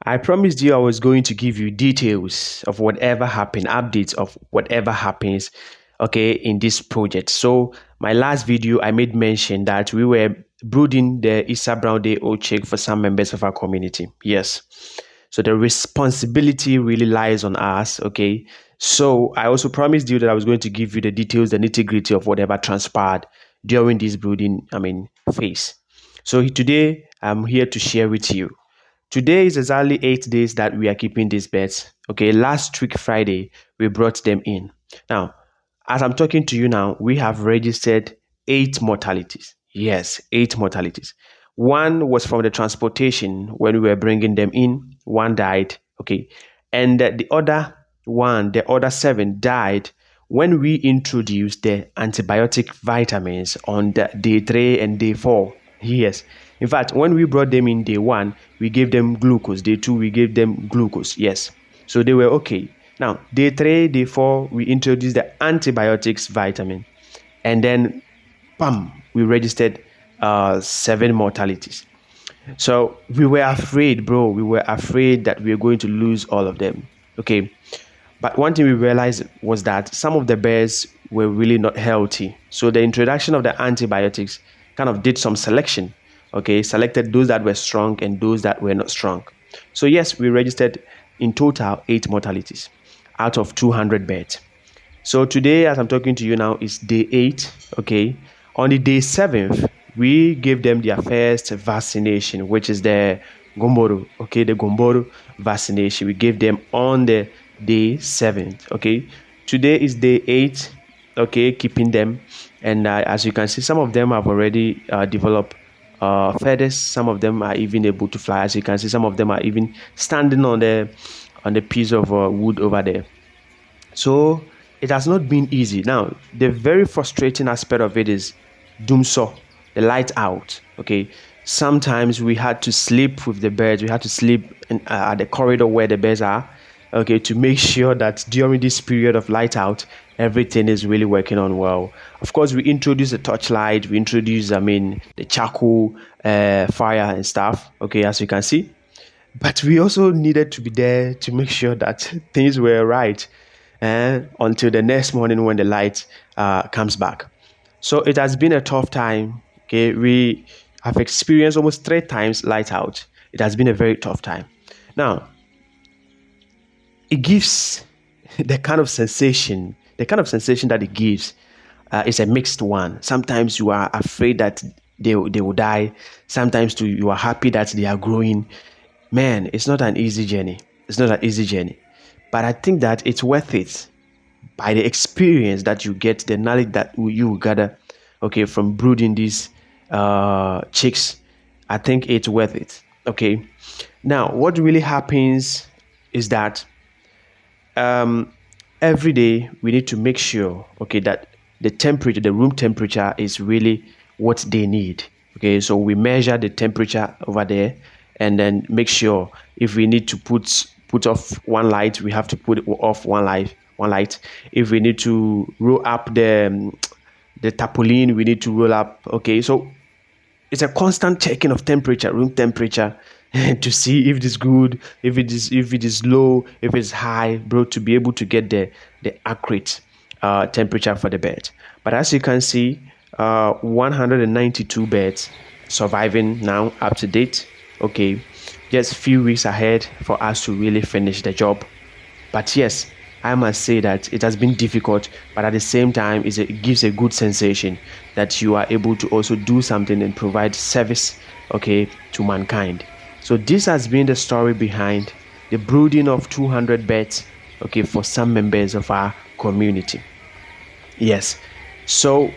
I promised you I was going to give you details of whatever happened, updates of whatever happens, okay, in this project. So my last video, I made mention that we were brooding the Easter Brown Day-Old chick for some members of our community. Yes. So the responsibility really lies on us, okay? So I also promised you that I was going to give you the details, the nitty-gritty of whatever transpired during this brooding, phase. So today I'm here to share with you. Today is exactly 8 days that we are keeping these birds. Okay, last week Friday, we brought them in. Now, as I'm talking to you now, we have registered 8 mortalities. Yes, 8 mortalities. One was from the transportation when we were bringing them in. One died. Okay, and the other one, the other 7 died when we introduced the antibiotic vitamins on the day 3 and day 4. Yes. In fact, when we brought them in day 1, we gave them glucose. Day 2, we gave them glucose. Yes. So they were okay. Now, day 3, day 4, we introduced the antibiotics vitamin. And then, bam, we registered 7 mortalities. So we were afraid, bro. We were afraid that we were going to lose all of them. Okay. But one thing we realized was that some of the bears were really not healthy. So the introduction of the antibiotics kind of did some selection. Okay, selected those that were strong and those that were not strong. So yes, we registered in total 8 mortalities out of 200 birds. So today, as I'm talking to you now, is day 8. Okay, on the day 7th, we gave them their first vaccination, which is the gomboro. Okay, the gomboro vaccination. We gave them on the day 7th. Okay, today is day 8. Okay, keeping them, and as you can see, some of them have already developed feathers. Some of them are even able to fly. As you can see, some of them are even standing on the piece of wood over there. So it has not been easy. Now, the very frustrating aspect of it is doomsaw, the light out. Okay, sometimes we had to sleep with the birds. We had to sleep at the corridor where the birds are. Okay, to make sure that during this period of light out, everything is really working on well. Of course, we introduced the torchlight. We introduced, the charcoal fire and stuff. Okay, as you can see. But we also needed to be there to make sure that things were right until the next morning when the light comes back. So it has been a tough time. Okay, we have experienced almost 3 times light out. It has been a very tough time. Now, it gives the kind of sensation that it gives is a mixed one. Sometimes you are afraid that they will die. Sometimes too, you are happy that they are growing. Man, it's not an easy journey. It's not an easy journey. But I think that it's worth it by the experience that you get, the knowledge that you gather, okay, from brooding these chicks. I think it's worth it. Okay. Now, what really happens is that every day we need to make sure, okay, that the temperature, the room temperature, is really what they need. Okay, so we measure the temperature over there, and then make sure if we need to put off one light, we have to put off one light. If we need to roll up the tarpaulin, we need to roll up. Okay, so it's a constant checking of temperature, room temperature, to see if it is good, if it is low, if it's high, bro, to be able to get the accurate temperature for the bed. But as you can see, 192 beds surviving now, up to date. Okay, just a few weeks ahead for us to really finish the job. But yes, I must say that it has been difficult, but at the same time, it gives a good sensation that you are able to also do something and provide service, okay, to mankind. So this has been the story behind the brooding of 200 birds, okay, for some members of our community. Yes. So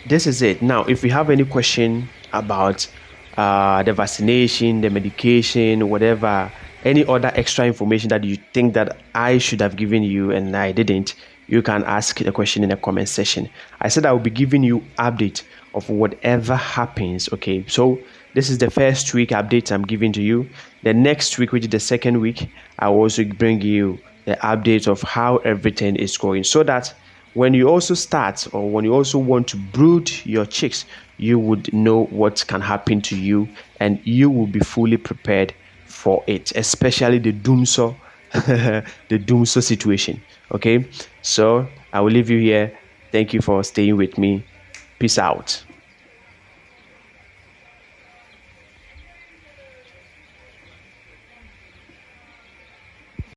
this is it. Now, if you have any question about the vaccination, the medication, whatever, any other extra information that you think that I should have given you and I didn't, you can ask the question in the comment section. I said I will be giving you update of whatever happens. Okay, so this is the first week update I'm giving to you. The next week, which is the second week, I will also bring you the update of how everything is going, so that when you also start, or when you also want to brood your chicks, you would know what can happen to you and you will be fully prepared for it, especially the doomsaw, the doomsaw situation. Okay, so I will leave you here. Thank you for staying with me. Peace out.